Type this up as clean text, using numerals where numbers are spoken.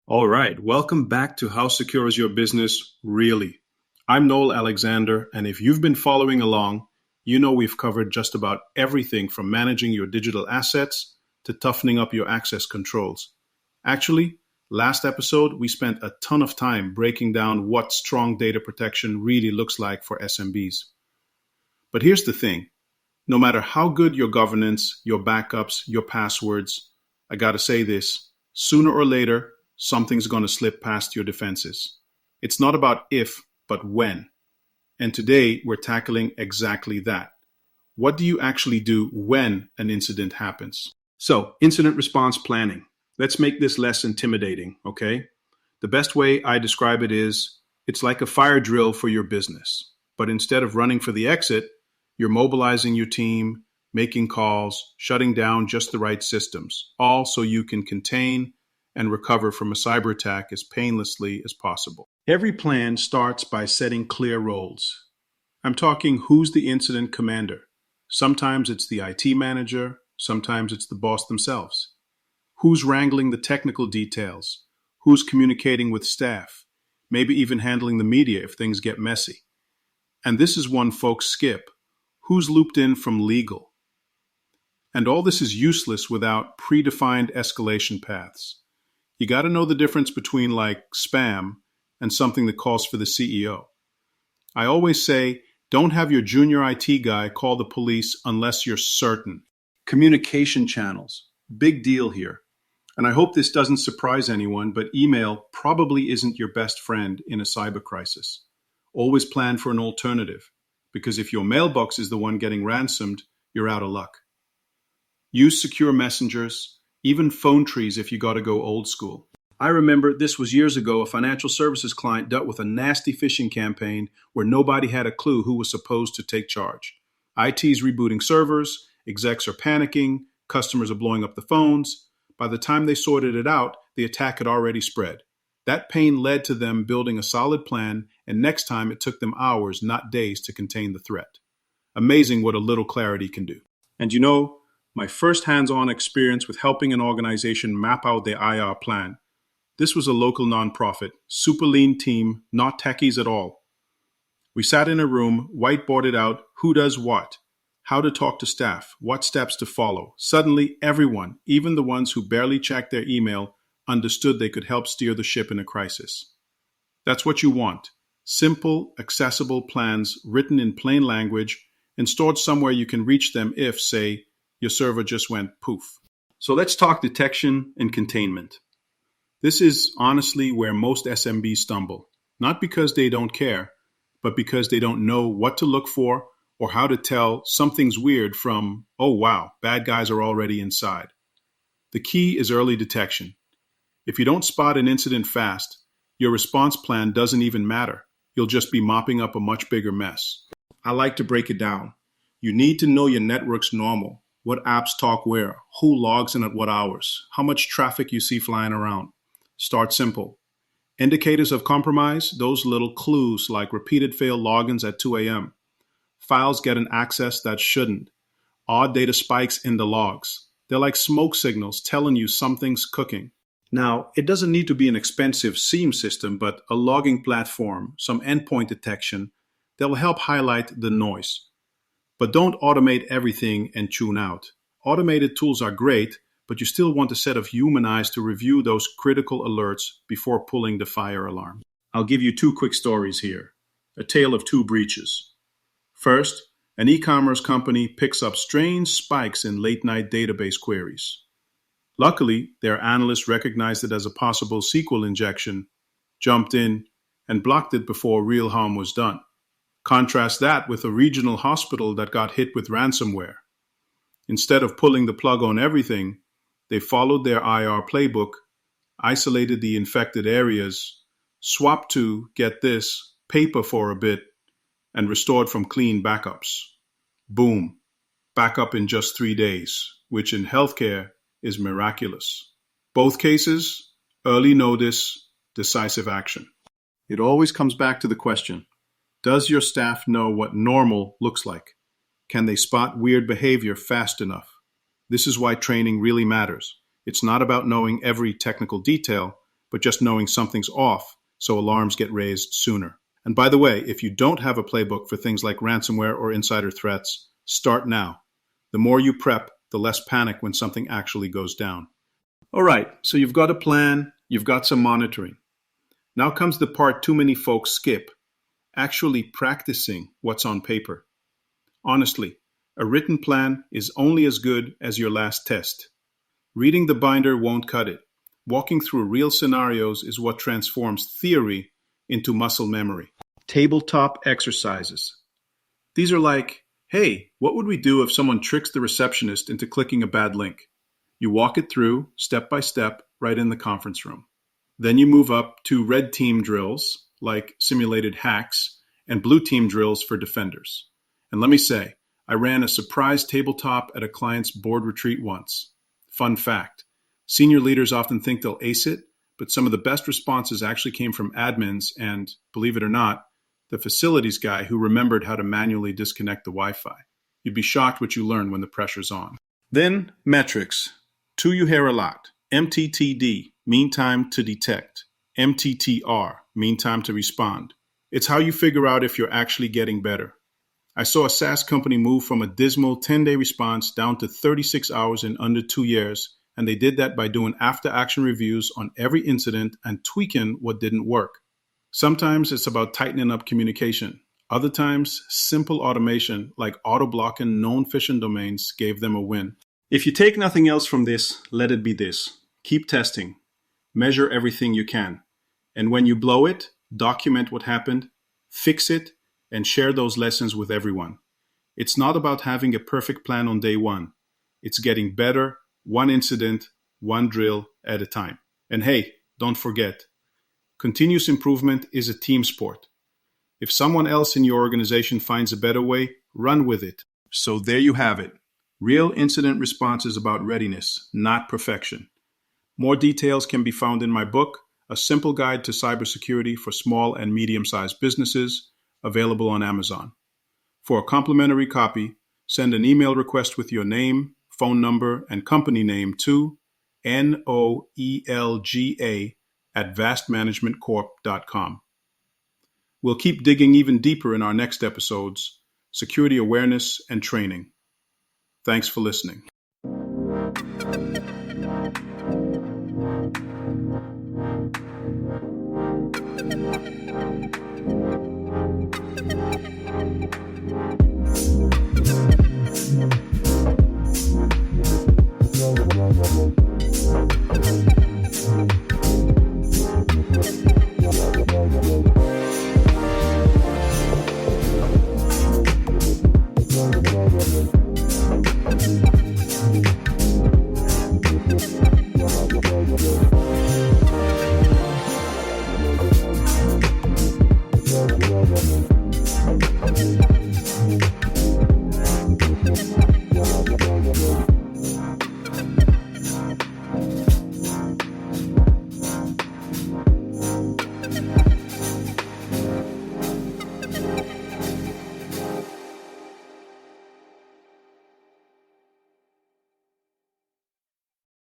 All right, welcome back to How Secure is Your Business Really? I'm Noel Alexander, and if you've been following along, you know we've covered just about everything from managing your digital assets to toughening up your access controls. Actually, last episode, we spent a ton of time breaking down what strong data protection really looks like for SMBs. But here's the thing. No matter how good your governance, your backups, your passwords, I gotta say this, sooner or later, something's gonna slip past your defenses. It's not about if, but when. And today, we're tackling exactly that. What do you actually do when an incident happens? So, incident response planning. Let's make this less intimidating, okay? The best way I describe it is, it's like a fire drill for your business. But instead of running for the exit, you're mobilizing your team, making calls, shutting down just the right systems, all so you can contain and recover from a cyber attack as painlessly as possible. Every plan starts by setting clear roles. I'm talking who's the incident commander. Sometimes it's the IT manager, sometimes it's the boss themselves. Who's wrangling the technical details? Who's communicating with staff? Maybe even handling the media if things get messy. And this is one folks skip. Who's looped in from legal? And all this is useless without predefined escalation paths. You got to know the difference between like spam and something that calls for the CEO. I always say, don't have your junior IT guy call the police unless you're certain. Communication channels, big deal here. And I hope this doesn't surprise anyone, but email probably isn't your best friend in a cyber crisis. Always plan for an alternative, because if your mailbox is the one getting ransomed, you're out of luck. Use secure messengers, even phone trees if you got to go old school. I remember this was years ago, a financial services client dealt with a nasty phishing campaign where nobody had a clue who was supposed to take charge. IT's rebooting servers, execs are panicking, customers are blowing up the phones. By the time they sorted it out, the attack had already spread. That pain led to them building a solid plan, and next time it took them hours, not days, to contain the threat. Amazing what a little clarity can do. And you know, my first hands-on experience with helping an organization map out their IR plan. This was a local nonprofit, super lean team, not techies at all. We sat in a room, whiteboarded out who does what, how to talk to staff, what steps to follow. Suddenly, everyone, even the ones who barely checked their email, understood they could help steer the ship in a crisis. That's what you want. Simple, accessible plans written in plain language and stored somewhere you can reach them if, say, your server just went poof. So let's talk detection and containment. This is honestly where most SMBs stumble, not because they don't care, but because they don't know what to look for or how to tell something's weird from, oh wow, bad guys are already inside. The key is early detection. If you don't spot an incident fast, your response plan doesn't even matter. You'll just be mopping up a much bigger mess. I like to break it down. You need to know your network's normal, what apps talk where, who logs in at what hours, how much traffic you see flying around. Start simple. Indicators of compromise, those little clues like repeated failed logins at 2 a.m. Files get an access that shouldn't. Odd data spikes in the logs. They're like smoke signals telling you something's cooking. Now, it doesn't need to be an expensive SIEM system, but a logging platform, some endpoint detection, that will help highlight the noise. But don't automate everything and tune out. Automated tools are great, but you still want a set of human eyes to review those critical alerts before pulling the fire alarm. I'll give you two quick stories here. A tale of two breaches. First, an e-commerce company picks up strange spikes in late-night database queries. Luckily, their analysts recognized it as a possible SQL injection, jumped in, and blocked it before real harm was done. Contrast that with a regional hospital that got hit with ransomware. Instead of pulling the plug on everything, they followed their IR playbook, isolated the infected areas, swapped to, get this, paper for a bit, and restored from clean backups. Boom. Backup in just 3 days, which in healthcare is miraculous. Both cases, early notice, decisive action. It always comes back to the question, does your staff know what normal looks like? Can they spot weird behavior fast enough? This is why training really matters. It's not about knowing every technical detail, but just knowing something's off so alarms get raised sooner. And by the way, if you don't have a playbook for things like ransomware or insider threats, start now. The more you prep, the less panic when something actually goes down. All right, so you've got a plan, you've got some monitoring. Now comes the part too many folks skip, actually practicing what's on paper. Honestly, a written plan is only as good as your last test. Reading the binder won't cut it. Walking through real scenarios is what transforms theory into muscle memory. Tabletop exercises. These are like, hey, what would we do if someone tricks the receptionist into clicking a bad link? You walk it through, step by step, right in the conference room. Then you move up to red team drills, like simulated hacks, and blue team drills for defenders. And let me say, I ran a surprise tabletop at a client's board retreat once. Fun fact, senior leaders often think they'll ace it, but some of the best responses actually came from admins and, believe it or not, the facilities guy who remembered how to manually disconnect the Wi-Fi. You'd be shocked what you learn when the pressure's on. Then, metrics. Two you hear a lot. MTTD, mean time to detect. MTTR, mean time to respond. It's how you figure out if you're actually getting better. I saw a SaaS company move from a dismal 10-day response down to 36 hours in under 2 years, and they did that by doing after-action reviews on every incident and tweaking what didn't work. Sometimes it's about tightening up communication. Other times, simple automation like auto-blocking known phishing domains gave them a win. If you take nothing else from this, let it be this. Keep testing. Measure everything you can. And when you blow it, document what happened, fix it, and share those lessons with everyone. It's not about having a perfect plan on day one. It's getting better, one incident, one drill at a time. And hey, don't forget, continuous improvement is a team sport. If someone else in your organization finds a better way, run with it. So there you have it. Real incident response is about readiness, not perfection. More details can be found in my book, A Simple Guide to Cybersecurity for Small and Medium-Sized Businesses, available on Amazon. For a complimentary copy, send an email request with your name, phone number, and company name to noelga@vastmanagementcorp.com. We'll keep digging even deeper in our next episodes, security awareness and training. Thanks for listening. Yeah.